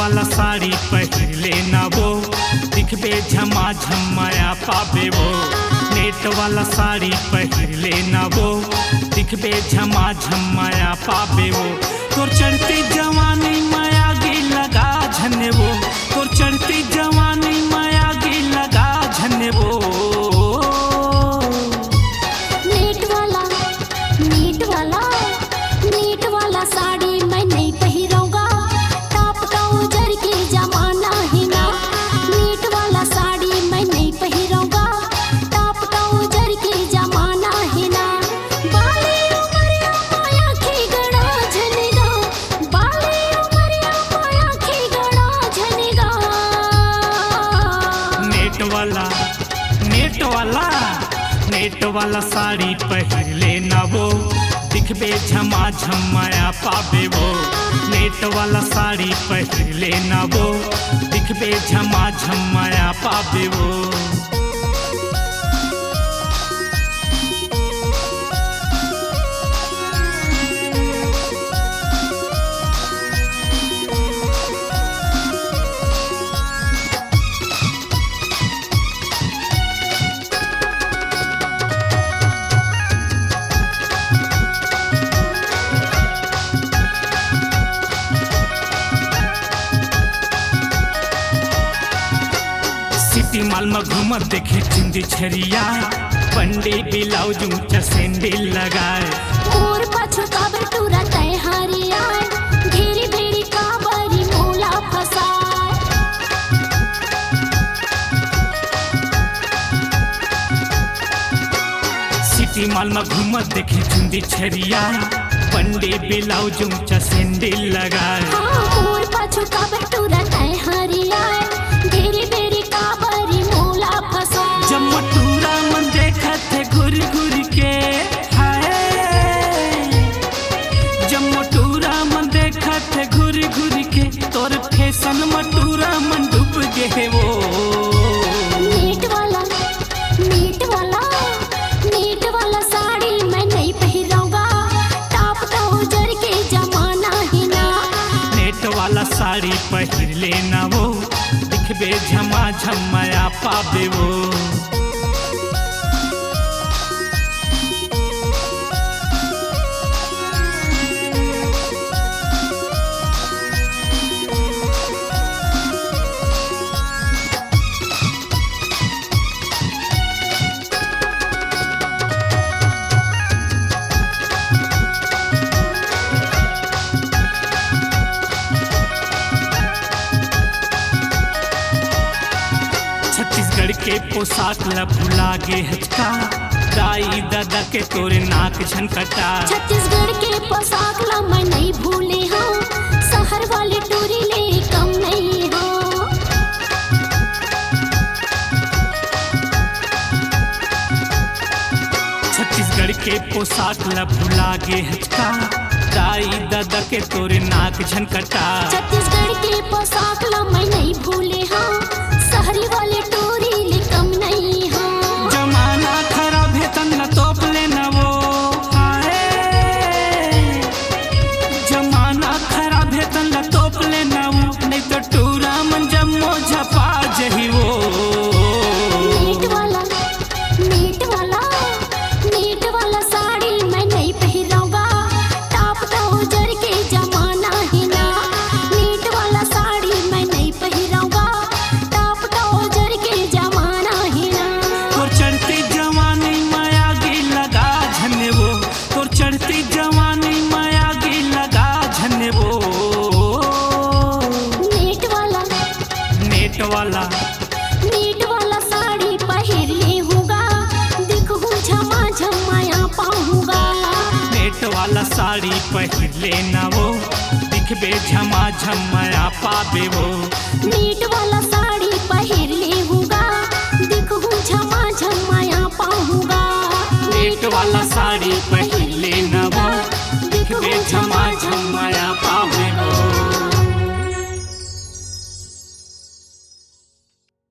वाला साड़ी पहिर लेना वो, दिखबे झमाझम माया पाबे वो। नेट वाला साड़ी पहिर लेना वो, दिखबे झमाझम माया पाबे वो। तोर चढ़ती जवानी माया गी लगा झने वो, तोर चढ़ती जवानी माया गी लगा झने वो। नेट वाला नेट वाला नेट वाला साड़ी मैं नहीं पहिरूंगा, टॉप ट्राउजर के जमाना है ना। नेट वाला साड़ी मैं नहीं पहिरूंगा, टॉप ट्राउजर के जमाना है ना। बाले उमरिया माया की गड़ा झनेगा, बाले उमरिया माया की गड़ा झनेगा। नेट वाला नेट वाला नेट वाला साड़ी पहिर लेना वो, दिखबे झमाझम माया पाबे वो। नेट वाला साड़ी पहिर लेना वो, दिखबे झमाझम माया पाबे वो। सिटी माल में घूमत देखे चिंदी छरिया, पंडे ब्लाउज ऊंचा सैंडल लगाए। मोर पाछू काबर टूरा तय हारिया, घेरी भेरी काबरी मोला फसाए। सिटी माल में घूमत देखे चिंदी छरिया, पंडे ब्लाउज ऊंचा सैंडल लगाए। मोर पाछू काबर टूरा तय हारिया, घेरी भेरी काबरी मोला फसाए। जब मटूरा मन देखत है घुर घुर के, हाय जब मटूरा मन देखत है घुर घुर के, तोर फैशन मटूरा मन डूब गे वो। नेट वाला नेट वाला नेट वाला साड़ी मैं नहीं पहिरूंगा, टॉप ट्राउजर के जमाना है ना। नेट वाला साड़ी पहिर लेना वो, दिखबे झमाझम माया पाबे वो। छत्तीसगढ़ के पोशाक ला भुला गे हचका, दाई दादा के तोरे नाक झनकटा। छत्तीसगढ़ के पोशाक ला मैं नहीं भूले हूँ, शहर वाली टूरी ले कम नहीं हो। छत्तीसगढ़ के पोशाक ला भुला गे हचका, दाई दादा के तोरे नाक झनकटा। छत्तीसगढ़ के पोशाक ला मैं नहीं भूले हूँ, शहरी वाली टूरी ले कम नहीं हो। जमाना खराब है तन न तोप लेना वो, हाय जमाना खराब है तन न तोप लेना वो, नहीं तो टूरा मन जम्मो झपा जही वो। नेट वाला नेट वाला नेट वाला साड़ी मैं नहीं पहिरूंगा, टॉप ट्राउजर के जमाना है ना। नेट वाला साड़ी मैं नहीं पहिरूंगा, टॉप ट्राउजर के जमाना है ना। तोर चढ़ती जवानी माया गी लगा झने वो, तोर चढ़ती जवानी माया गी लगा झने वो। नेट वाला नेट वाला नेट वाला साड़ी पहिर ले होगा, दिखूं झमाझम माया पाऊंगा। नेट वाला साड़ी पहिर लेना वो, दिखबे झमाझम माया पाबे वो। नेट वाला साड़ी पहिर ले होगा, दिखूं झमाझम माया पाऊंगा। नेट वाला साड़ी पहिर लेना वो, दिखबे झमाझम माया